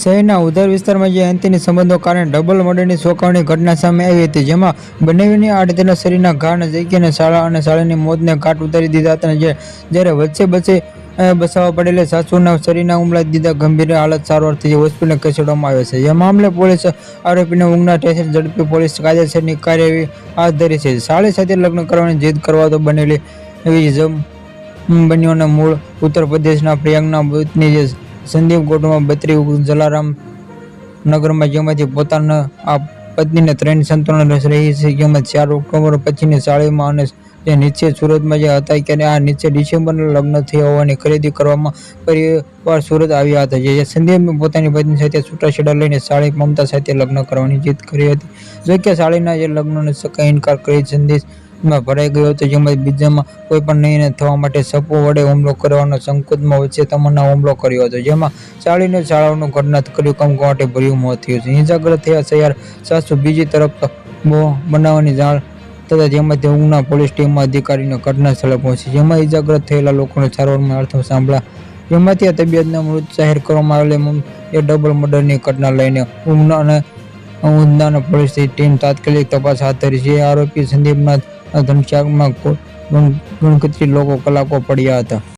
શહેરના ઉધર વિસ્તારમાં જે અંતિની સંબંધો કારણે ડબલ મર્ડરની ચોંકાવણી ઘટના સામે આવી હતી, જેમાં બંનેની આડતેના શરીરના ઘા નજીકીને શાળા અને શાળાની મોતને ઘાટ ઉતારી દીધા હતા. જ્યારે વચ્ચે બસાવવા પડેલી સાસુના શરીરના હુમલા દીધા ગંભીર હાલત સારવારથી હોસ્પિટલ ખસેડવામાં આવ્યા છે. જે મામલે પોલીસ આરોપીને ઉંગના સ્ટેશન ઝડપી પોલીસ કાયદેસરની કાર્યવાહી હાથ ધરી છે. સાળી સાથે લગ્ન કરવાની જીદ કરવા તો બનેલી બંનેઓને મૂળ ઉત્તર પ્રદેશના પ્રયાગના વતની સંદીપ ગોટમાં 32 જલારામ નગરમાં, જેમાંથી પોતાના આ પત્નીને 3 સંતાનો રહી છે, જેમાં 4 ઓક્ટોબર પછીની સાળીમાં અને જે નીચે સુરતમાં જે હતા ત્યારે આ નીચે ડિસેમ્બરના લગ્ન થયા હોવાની ખરીદી કરવામાં પરિવાર સુરત આવ્યા હતા. જે સંદીપે પોતાની પત્ની સાથે છૂટાછેડા લઈને સાળી મમતા સાથે લગ્ન કરવાની જીદ કરી હતી. જોકે સાળીના જે લગ્નનો સખત ઇનકાર કરી સંદેશમાં ભરાઈ ગયો હતો, જેમાં બીજામાં કોઈ પણ નહીં થવા માટે સપો વડે હુમલો કરવાનો સંકોચમાં વચ્ચે તમન્ના હુમલો કર્યો હતો, જેમાં સાળીને શાળાનું ઘટના કર્યું કમકમાટી ભર્યું મોત થયું છે. ઇજાગ્રસ્ત થયા સયાર સાસુ. બીજી તરફ બનાવવાની જાણ થતાં જેમાંથી ઉગના પોલીસ ટીમના અધિકારીઓ ઘટના સ્થળે પહોંચી, જેમાં ઇજાગ્રસ્ત થયેલા લોકોને સારવારમાં અર્થે સાંભળ્યા, જેમાંથી આ તબિયતને મૃત જાહેર કરવામાં આવેલી એ ડબલ મર્ડરની ઘટના લઈને ઉધના પોલીસની ટીમ તાત્કાલિક તપાસ હાથ ધરી છે. આરોપી સંદીપના ધનશ્યામમાં ગણતરી લોકો કલાકો પડ્યા હતા.